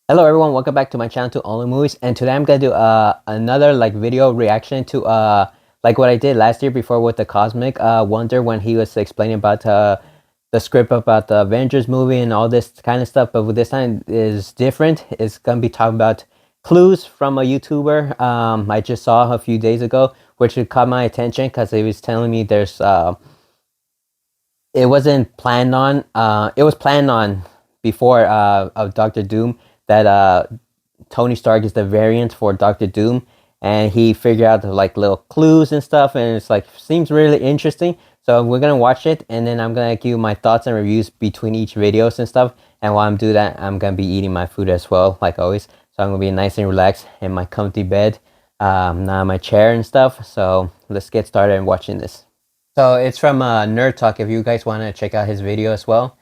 Hello everyone, welcome back to my channel to Only Movies, and today I'm gonna do another video reaction to like what I did last year before with the Cosmic Wonder when he was explaining about the script about the Avengers movie and all this kind of stuff. But with this time is different. It's gonna be talking about clues from a YouTuber I just saw a few days ago, which caught my attention because he was telling me there's it wasn't planned on. It was planned on before of Doctor Doom that Tony Stark is the variant for Doctor Doom, and he figured out like little clues and stuff, and it's like seems really interesting. So we're gonna watch it, and then I'm gonna give you my thoughts and reviews between each videos and stuff. And while I'm doing that, I'm gonna be eating my food as well, like always. So I'm gonna be nice and relaxed in my comfy bed, now in my chair and stuff. So let's get started and watching this. So it's from Nerd Talk. If you guys want to check out his video as well,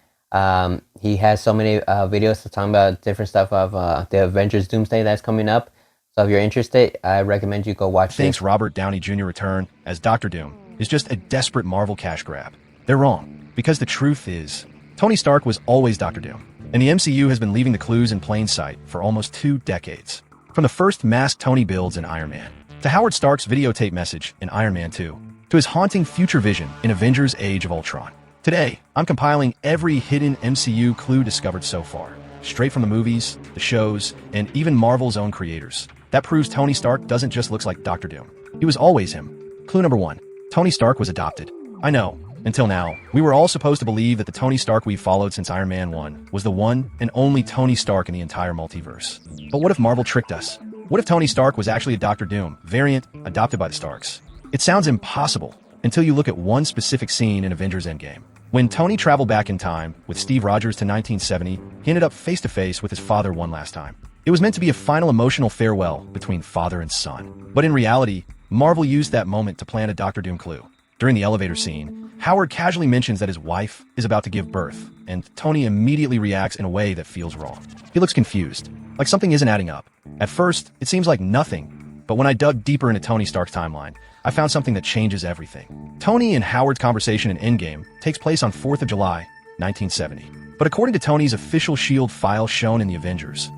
he has so many videos talking about different stuff of the Avengers Doomsday that's coming up. So if you're interested, I recommend you go watch Thinks it. Robert Downey Jr. return as Doctor Doom is just a desperate Marvel cash grab. They're wrong, because the truth is, Tony Stark was always Doctor Doom, and the MCU has been leaving the clues in plain sight for almost 2 decades. From the first masked Tony builds in Iron Man, to Howard Stark's videotape message in Iron Man 2, to his haunting future vision in Avengers Age of Ultron. Today, I'm compiling every hidden MCU clue discovered so far, straight from the movies, the shows, and even Marvel's own creators. That proves Tony Stark doesn't just look like Doctor Doom. He was always him. Clue number 1. Tony Stark was adopted. I know, until now, we were all supposed to believe that the Tony Stark we followed since Iron Man 1 was the one and only Tony Stark in the entire multiverse. But what if Marvel tricked us? What if Tony Stark was actually a Doctor Doom variant adopted by the Starks? It sounds impossible until you look at one specific scene in Avengers Endgame. When Tony traveled back in time with Steve Rogers to 1970, he ended up face-to-face with his father one last time. It was meant to be a final emotional farewell between father and son. But in reality, Marvel used that moment to plant a Doctor Doom clue. During the elevator scene, Howard casually mentions that his wife is about to give birth, and Tony immediately reacts in a way that feels wrong. He looks confused, like something isn't adding up. At first, it seems like nothing, but when I dug deeper into Tony Stark's timeline, I found something that changes everything. Tony and Howard's conversation in Endgame takes place on 4th of July, 1970. But according to Tony's official S.H.I.E.L.D. file shown in the Avengers.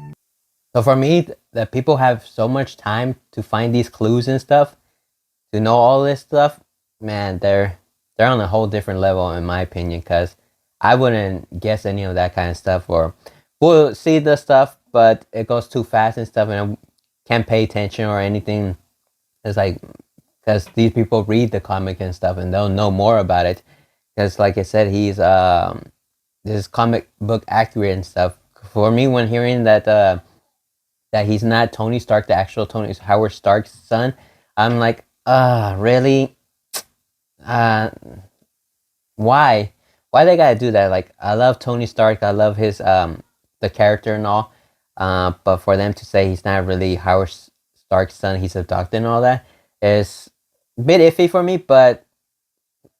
So for me, that people have so much time to find these clues and stuff, to know all this stuff, man, they're on a whole different level in my opinion. Because I wouldn't guess any of that kind of stuff, or we'll see the stuff, but it goes too fast and stuff, and I can't pay attention or anything. It's like, because these people read the comic and stuff and they'll know more about it, because like I said, he's this comic book accurate and stuff. For me, when hearing that that he's not Tony Stark, the actual Tony Howard Stark's son, I'm like, really? Why they gotta do that? Like, I love Tony Stark, I love his the character and all, but for them to say he's not really Howard Stark's son, he's adopted and all that, is a bit iffy for me, but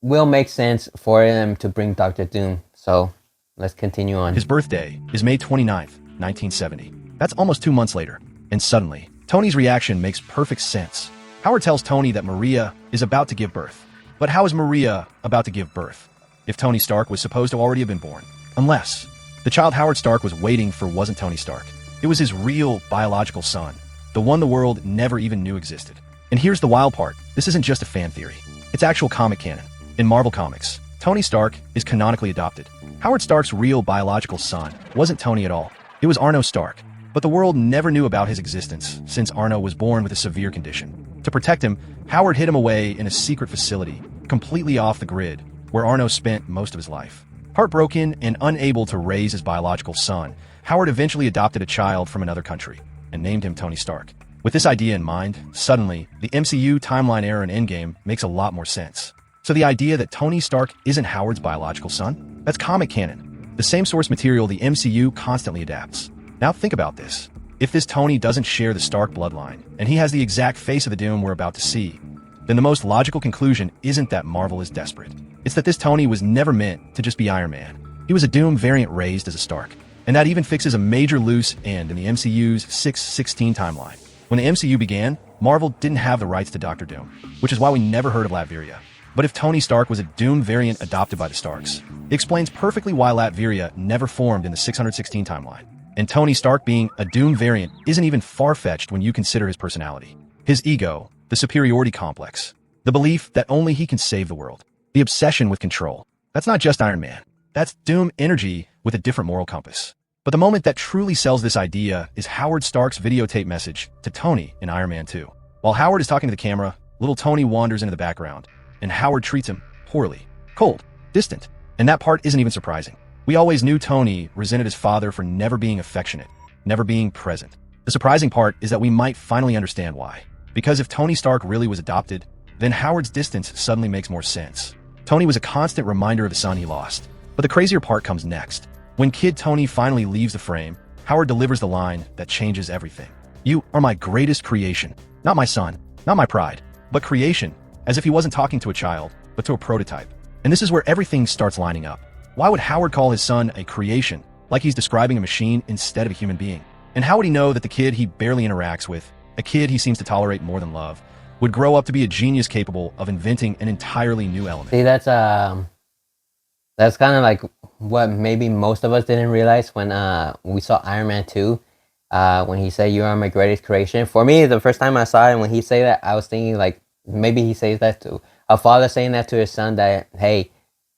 will make sense for them to bring Doctor Doom. So let's continue on. His birthday is May 29th, 1970. That's almost 2 months later. And suddenly, Tony's reaction makes perfect sense. Howard tells Tony that Maria is about to give birth. But how is Maria about to give birth if Tony Stark was supposed to already have been born? Unless the child Howard Stark was waiting for wasn't Tony Stark. It was his real biological son, the one the world never even knew existed. And here's the wild part. This isn't just a fan theory. It's actual comic canon. In Marvel Comics, Tony Stark is canonically adopted. Howard Stark's real biological son wasn't Tony at all. It was Arno Stark. But the world never knew about his existence since Arno was born with a severe condition. To protect him, Howard hid him away in a secret facility, completely off the grid, where Arno spent most of his life. Heartbroken and unable to raise his biological son, Howard eventually adopted a child from another country and named him Tony Stark. With this idea in mind, suddenly, the MCU timeline error in Endgame makes a lot more sense. So the idea that Tony Stark isn't Howard's biological son? That's comic canon, the same source material the MCU constantly adapts. Now think about this. If this Tony doesn't share the Stark bloodline, and he has the exact face of the Doom we're about to see, then the most logical conclusion isn't that Marvel is desperate. It's that this Tony was never meant to just be Iron Man. He was a Doom variant raised as a Stark. And that even fixes a major loose end in the MCU's 616 timeline. When the MCU began, Marvel didn't have the rights to Doctor Doom, which is why we never heard of Latveria. But if Tony Stark was a Doom variant adopted by the Starks, it explains perfectly why Latveria never formed in the 616 timeline. And Tony Stark being a Doom variant isn't even far-fetched when you consider his personality. His ego, the superiority complex, the belief that only he can save the world, the obsession with control. That's not just Iron Man. That's Doom energy with a different moral compass. But the moment that truly sells this idea is Howard Stark's videotape message to Tony in Iron Man 2. While Howard is talking to the camera, little Tony wanders into the background, and Howard treats him poorly, cold, distant. And that part isn't even surprising. We always knew Tony resented his father for never being affectionate, never being present. The surprising part is that we might finally understand why. Because if Tony Stark really was adopted, then Howard's distance suddenly makes more sense. Tony was a constant reminder of the son he lost. But the crazier part comes next. When kid Tony finally leaves the frame, Howard delivers the line that changes everything. You are my greatest creation. Not my son, not my pride, but creation, as if he wasn't talking to a child, but to a prototype. And this is where everything starts lining up. Why would Howard call his son a creation, like he's describing a machine instead of a human being? And how would he know that the kid he barely interacts with, a kid he seems to tolerate more than love, would grow up to be a genius capable of inventing an entirely new element? See, that's kind of like what maybe most of us didn't realize when we saw Iron Man 2, when he said, "You are my greatest creation." For me, the first time I saw it, when he said that, I was thinking like maybe he says that to a father saying that to his son, that, "Hey,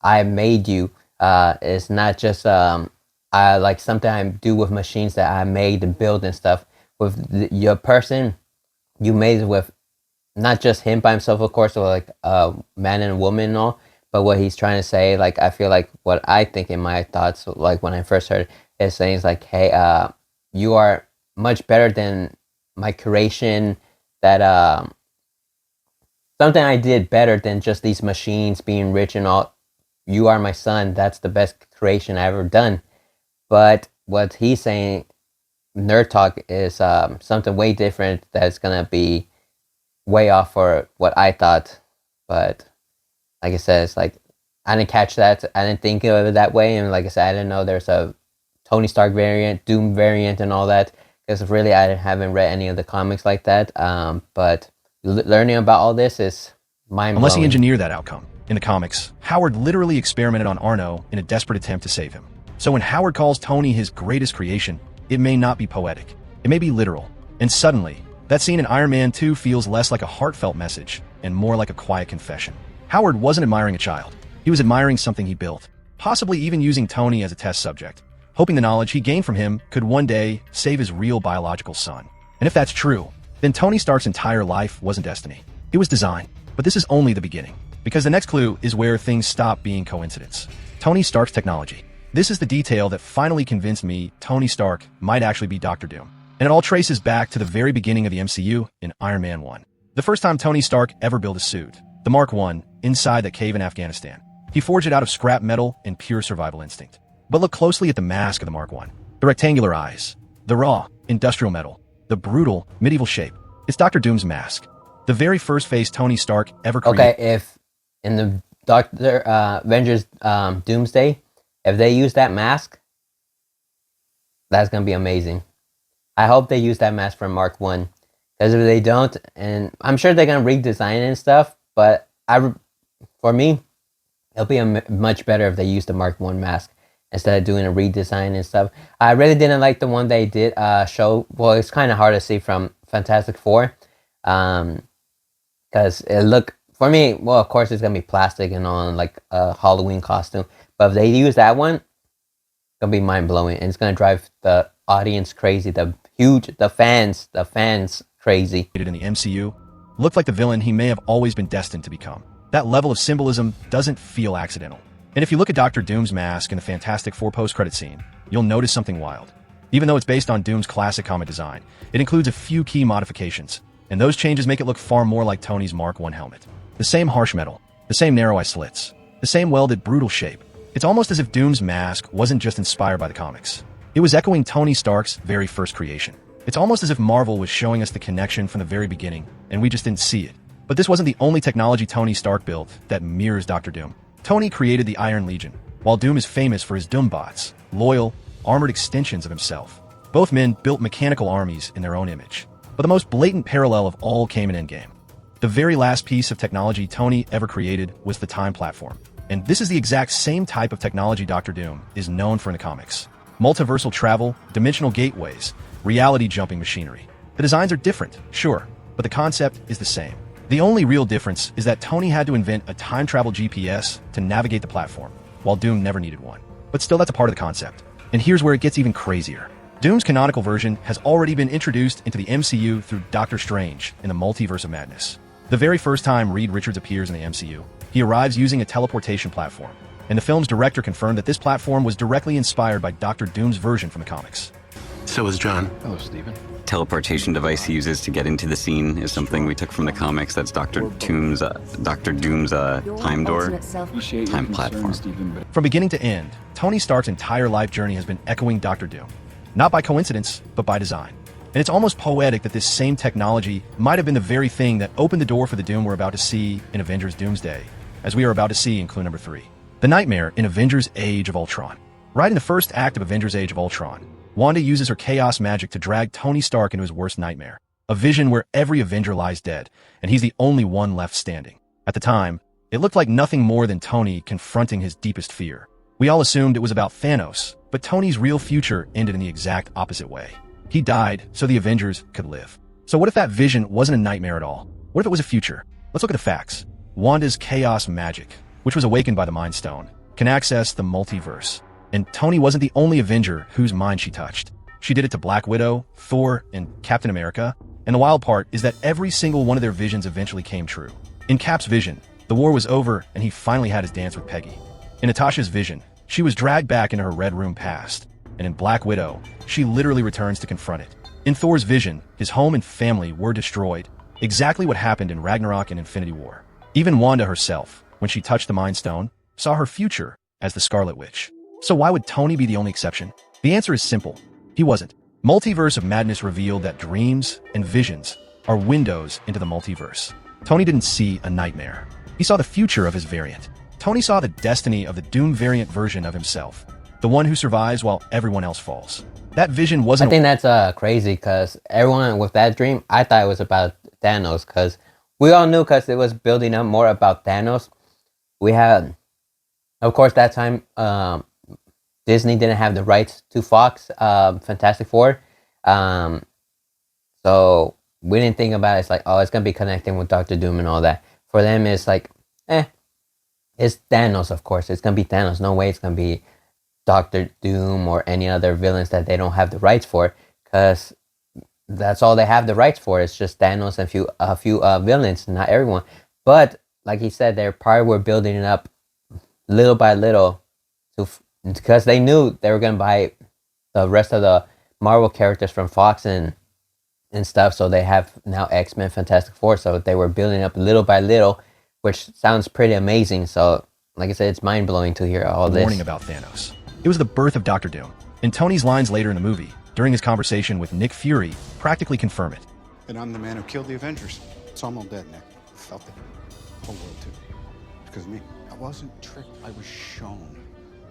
I made you." It's not just I like something I do with machines that I made and build and stuff. With your person, you made it with not just him by himself, of course, or like a man and a woman and all. But what he's trying to say, like, I feel like what I think in my thoughts, like when I first heard it, is saying like, "Hey, you are much better than my creation. That something I did better than just these machines being rich and all. You are my son. That's the best creation I ever done." But what he's saying, Nerd Talk, is something way different. That's gonna be way off for what I thought. But like I said, it's like I didn't catch that. I didn't think of it that way. And like I said, I didn't know there's a Tony Stark variant, Doom variant, and all that. Because really, I haven't read any of the comics like that. But learning about all this is mind-blowing. Unless he engineered that outcome. In the comics, Howard literally experimented on Arno in a desperate attempt to save him. So when Howard calls Tony his greatest creation, it may not be poetic. It may be literal. And suddenly, that scene in Iron Man 2 feels less like a heartfelt message and more like a quiet confession. Howard wasn't admiring a child. He was admiring something he built, possibly even using Tony as a test subject, hoping the knowledge he gained from him could one day save his real biological son. And if that's true, then Tony Stark's entire life wasn't destiny. It was design. But this is only the beginning. Because the next clue is where things stop being coincidence. Tony Stark's technology. This is the detail that finally convinced me Tony Stark might actually be Doctor Doom. And it all traces back to the very beginning of the MCU in Iron Man 1. The first time Tony Stark ever built a suit, the Mark I, inside that cave in Afghanistan. He forged it out of scrap metal and pure survival instinct. But look closely at the mask of the Mark I. The rectangular eyes, the raw, industrial metal, the brutal, medieval shape. It's Doctor Doom's mask. The very first face Tony Stark ever created. Okay, if in the Doctor Avengers Doomsday, if they use that mask, that's gonna be amazing. I hope they use that mask from Mark 1. Because if they don't, and I'm sure they're gonna redesign it and stuff, but for me, it'll be much better if they use the Mark 1 mask instead of doing a redesign and stuff. I really didn't like the one they did show. Well, it's kind of hard to see from Fantastic Four, because it looked, for me, well, of course it's gonna be plastic and on like a Halloween costume. But if they use that one, it's gonna be mind blowing, and it's gonna drive the audience crazy. The fans crazy. In the MCU, looked like the villain he may have always been destined to become. That level of symbolism doesn't feel accidental. And if you look at Doctor Doom's mask in the Fantastic Four post-credit scene, you'll notice something wild. Even though it's based on Doom's classic comic design, it includes a few key modifications, and those changes make it look far more like Tony's Mark I helmet. The same harsh metal, the same narrow eye slits, the same welded, brutal shape. It's almost as if Doom's mask wasn't just inspired by the comics. It was echoing Tony Stark's very first creation. It's almost as if Marvel was showing us the connection from the very beginning, and we just didn't see it. But this wasn't the only technology Tony Stark built that mirrors Doctor Doom. Tony created the Iron Legion, while Doom is famous for his Doombots, loyal, armored extensions of himself. Both men built mechanical armies in their own image. But the most blatant parallel of all came in Endgame. The very last piece of technology Tony ever created was the Time Platform. And this is the exact same type of technology Doctor Doom is known for in the comics. multiversal travel, dimensional gateways, reality jumping machinery. The designs are different, sure, but the concept is the same. The only real difference is that Tony had to invent a time travel GPS to navigate the platform, while Doom never needed one. But still, that's a part of the concept. And here's where it gets even crazier. Doom's canonical version has already been introduced into the MCU through Doctor Strange in the Multiverse of Madness. The very first time Reed Richards appears in the MCU, he arrives using a teleportation platform, and the film's director confirmed that this platform was directly inspired by Doctor Doom's version from the comics. So is John. Hello, Stephen. Teleportation device he uses to get into the scene is something we took from the comics. That's Doctor Doom's time door, time platform. From beginning to end, Tony Stark's entire life journey has been echoing Doctor Doom. Not by coincidence, but by design. And it's almost poetic that this same technology might have been the very thing that opened the door for the Doom we're about to see in Avengers Doomsday, as we are about to see in clue number 3. The Nightmare in Avengers Age of Ultron. Right in the first act of Avengers Age of Ultron, Wanda uses her chaos magic to drag Tony Stark into his worst nightmare, a vision where every Avenger lies dead, and he's the only one left standing. At the time, it looked like nothing more than Tony confronting his deepest fear. We all assumed it was about Thanos, but Tony's real future ended in the exact opposite way. He died so the Avengers could live. So what if that vision wasn't a nightmare at all? What if it was a future? Let's look at the facts. Wanda's chaos magic, which was awakened by the Mind Stone, can access the multiverse. And Tony wasn't the only Avenger whose mind she touched. She did it to Black Widow, Thor, and Captain America. And the wild part is that every single one of their visions eventually came true. In Cap's vision, the war was over and he finally had his dance with Peggy. In Natasha's vision, she was dragged back into her Red Room past. And in Black Widow, she literally returns to confront it. In Thor's vision, his home and family were destroyed. Exactly what happened in Ragnarok and Infinity War. Even Wanda herself, when she touched the Mind Stone, saw her future as the Scarlet Witch. So why would Tony be the only exception? The answer is simple. He wasn't. Multiverse of Madness revealed that dreams and visions are windows into the multiverse. Tony didn't see a nightmare. He saw the future of his variant. Tony saw the destiny of the Doom variant version of himself, the one who survives while everyone else falls. That vision I wasn't— think that's crazy because everyone with that dream, I thought it was about Thanos because we all knew because it was building up more about Thanos. We had, of course, that time Disney didn't have the rights to Fox Fantastic Four, so we didn't think about it. It's like, oh, it's gonna be connecting with Doctor Doom and all that. For them, it's like, it's Thanos. Of course, it's gonna be Thanos. No way, it's gonna be Doctor Doom or any other villains that they don't have the rights for, because that's all they have the rights for. It's just Thanos and a few villains, not everyone. But like he said, they probably were building it up little by little because they knew they were gonna buy the rest of the Marvel characters from Fox and stuff. So they have now X-Men, Fantastic Four. So they were building up little by little, which sounds pretty amazing. So like I said, it's mind blowing to hear all this. Warning about Thanos. It was the birth of Doctor Doom. And Tony's lines later in the movie, during his conversation with Nick Fury, practically confirm it. And I'm the man who killed the Avengers. So I'm all dead, Nick. I felt it. The whole world, too. Because of me. I wasn't tricked. I was shown.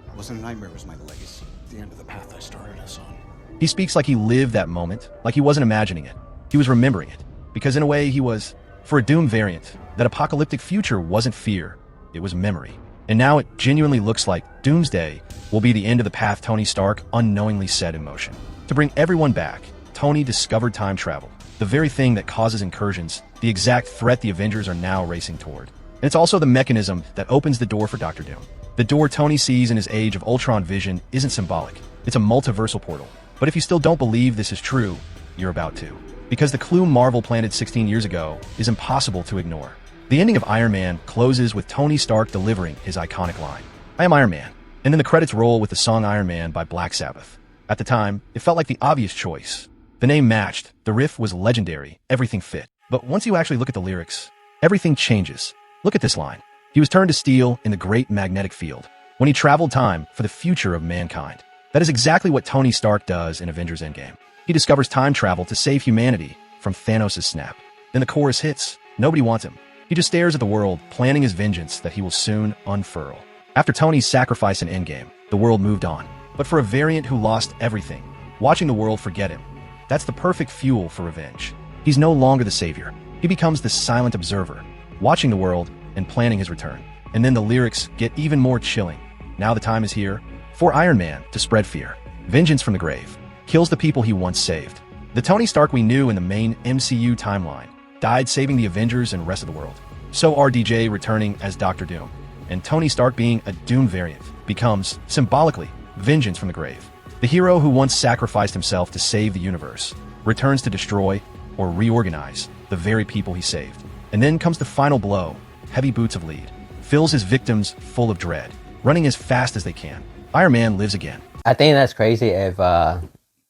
It wasn't a nightmare. It was my legacy. The end of the path I started us on. He speaks like he lived that moment, like he wasn't imagining it. He was remembering it. Because in a way, he was, for a Doom variant, that apocalyptic future wasn't fear. It was memory. And now it genuinely looks like Doomsday will be the end of the path Tony Stark unknowingly set in motion. To bring everyone back, Tony discovered time travel, the very thing that causes incursions, the exact threat the Avengers are now racing toward. And it's also the mechanism that opens the door for Doctor Doom. The door Tony sees in his Age of Ultron vision isn't symbolic. It's a multiversal portal. But if you still don't believe this is true, you're about to. Because the clue Marvel planted 16 years ago is impossible to ignore. The ending of Iron Man closes with Tony Stark delivering his iconic line, "I am Iron Man." And then the credits roll with the song Iron Man by Black Sabbath. At the time, it felt like the obvious choice. The name matched, the riff was legendary, everything fit. But once you actually look at the lyrics, everything changes. Look at this line. He was turned to steel in the great magnetic field when he traveled time for the future of mankind. That is exactly what Tony Stark does in Avengers Endgame. He discovers time travel to save humanity from Thanos' snap. Then the chorus hits. Nobody wants him. He just stares at the world, planning his vengeance that he will soon unfurl. After Tony's sacrifice in Endgame, the world moved on. But for a variant who lost everything, watching the world forget him, that's the perfect fuel for revenge. He's no longer the savior. He becomes the silent observer, watching the world and planning his return. And then the lyrics get even more chilling. Now the time is here for Iron Man to spread fear. Vengeance from the Grave, kills the people he once saved. The Tony Stark we knew in the main MCU timeline died saving the Avengers and rest of the world. So RDJ returning as Doctor Doom, and Tony Stark being a Doom variant, becomes, symbolically, Vengeance from the Grave. The hero who once sacrificed himself to save the universe returns to destroy or reorganize the very people he saved. And then comes the final blow. Heavy boots of lead, fills his victims full of dread, running as fast as they can. Iron Man lives again. I think that's crazy if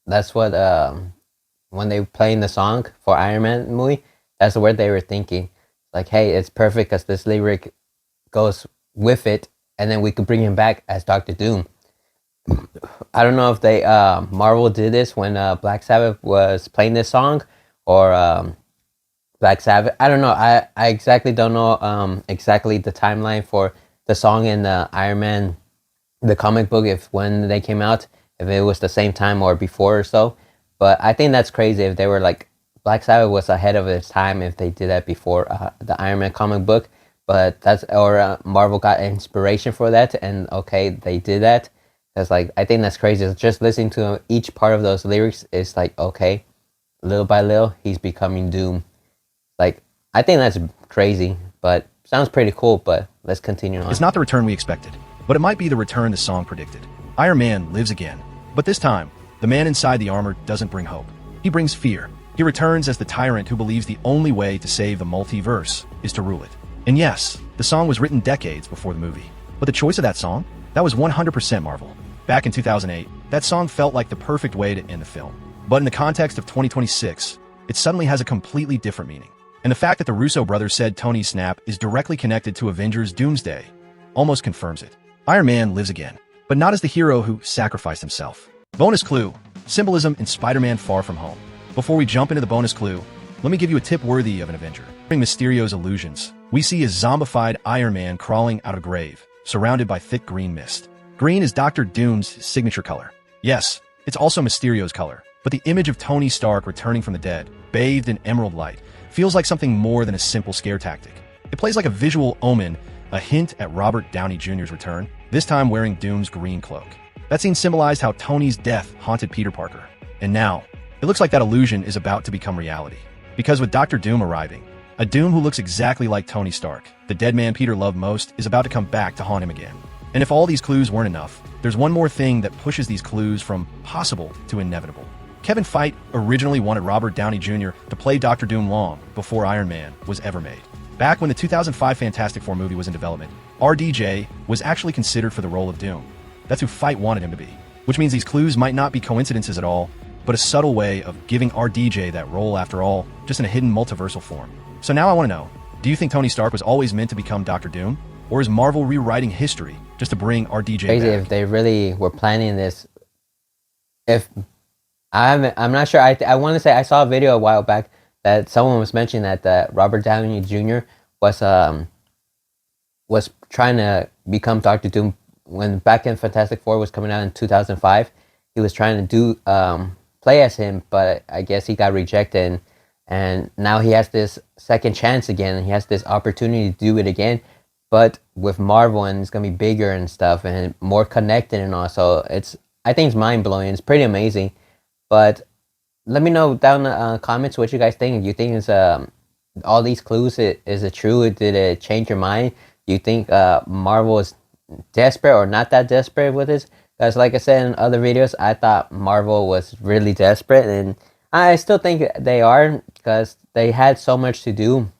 that's what when they playing the song for Iron Man movie, that's what they were thinking. Like, hey, it's perfect because this lyric goes with it, and then we could bring him back as Doctor Doom. I don't know if they Marvel did this when Black Sabbath was playing this song, or Black Sabbath. I don't know. I exactly don't know exactly the timeline for the song in the Iron Man, the comic book, if when they came out, if it was the same time or before or so. But I think that's crazy if they were like, Black Sabbath was ahead of its time if they did that before the Iron Man comic book. But that's, or Marvel got inspiration for that, and okay, they did that. That's like, I think that's crazy. Just listening to each part of those lyrics is like, okay, little by little, he's becoming Doom. Like, I think that's crazy, but sounds pretty cool. But let's continue on. It's not the return we expected, but it might be the return the song predicted. Iron Man lives again, but this time, the man inside the armor doesn't bring hope. He brings fear. He returns as the tyrant who believes the only way to save the multiverse is to rule it. And yes, the song was written decades before the movie, but the choice of that song, that was 100% Marvel. Back in 2008, that song felt like the perfect way to end the film. But in the context of 2026, it suddenly has a completely different meaning. And the fact that the Russo brothers said Tony's snap is directly connected to Avengers Doomsday almost confirms it. Iron Man lives again, but not as the hero who sacrificed himself. Bonus clue, symbolism in Spider-Man Far From Home. Before we jump into the bonus clue, let me give you a tip worthy of an Avenger. During Mysterio's illusions, we see a zombified Iron Man crawling out of a grave, surrounded by thick green mist. Green is Doctor Doom's signature color. Yes, it's also Mysterio's color, but the image of Tony Stark returning from the dead, bathed in emerald light, feels like something more than a simple scare tactic. It plays like a visual omen, a hint at Robert Downey Jr.'s return, this time wearing Doom's green cloak. That scene symbolized how Tony's death haunted Peter Parker. And now, it looks like that illusion is about to become reality. Because with Doctor Doom arriving, a Doom who looks exactly like Tony Stark, the dead man Peter loved most, is about to come back to haunt him again. And if all these clues weren't enough, there's one more thing that pushes these clues from possible to inevitable. Kevin Feige originally wanted Robert Downey Jr. to play Doctor Doom long before Iron Man was ever made. Back when the 2005 Fantastic Four movie was in development, RDJ was actually considered for the role of Doom. That's who Feige wanted him to be. Which means these clues might not be coincidences at all, but a subtle way of giving RDJ that role after all, just in a hidden multiversal form. So now I want to know, do you think Tony Stark was always meant to become Doctor Doom? Or is Marvel rewriting history just to bring RDJ Crazy back? if they really were planning this. If I'm not sure. I want to say I saw a video a while back that someone was mentioning that Robert Downey Jr. was trying to become Doctor Doom when back in Fantastic Four was coming out in 2005. He was trying to do play as him, but I guess he got rejected, and now he has this second chance again, and he has this opportunity to do it again, but with Marvel, and it's gonna be bigger and stuff and more connected and all. So I think it's mind blowing. It's pretty amazing. But let me know down in the comments what you guys think. Do you think it's all these clues? Is it true? Did it change your mind? Do you think Marvel is desperate or not that desperate with this? Because like I said in other videos, I thought Marvel was really desperate, and I still think they are, because they had so much to do.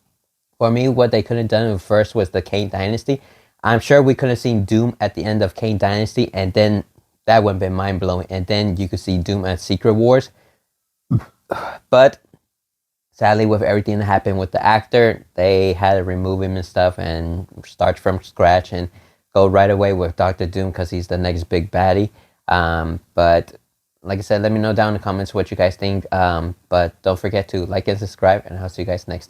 For me, what they could have done first was the Kane Dynasty. I'm sure we could have seen Doom at the end of Kane Dynasty, and then that would have been mind-blowing. And then you could see Doom at Secret Wars. But sadly, with everything that happened with the actor, they had to remove him and stuff and start from scratch and go right away with Doctor Doom because he's the next big baddie. But like I said, let me know down in the comments what you guys think. But don't forget to like and subscribe, and I'll see you guys next time.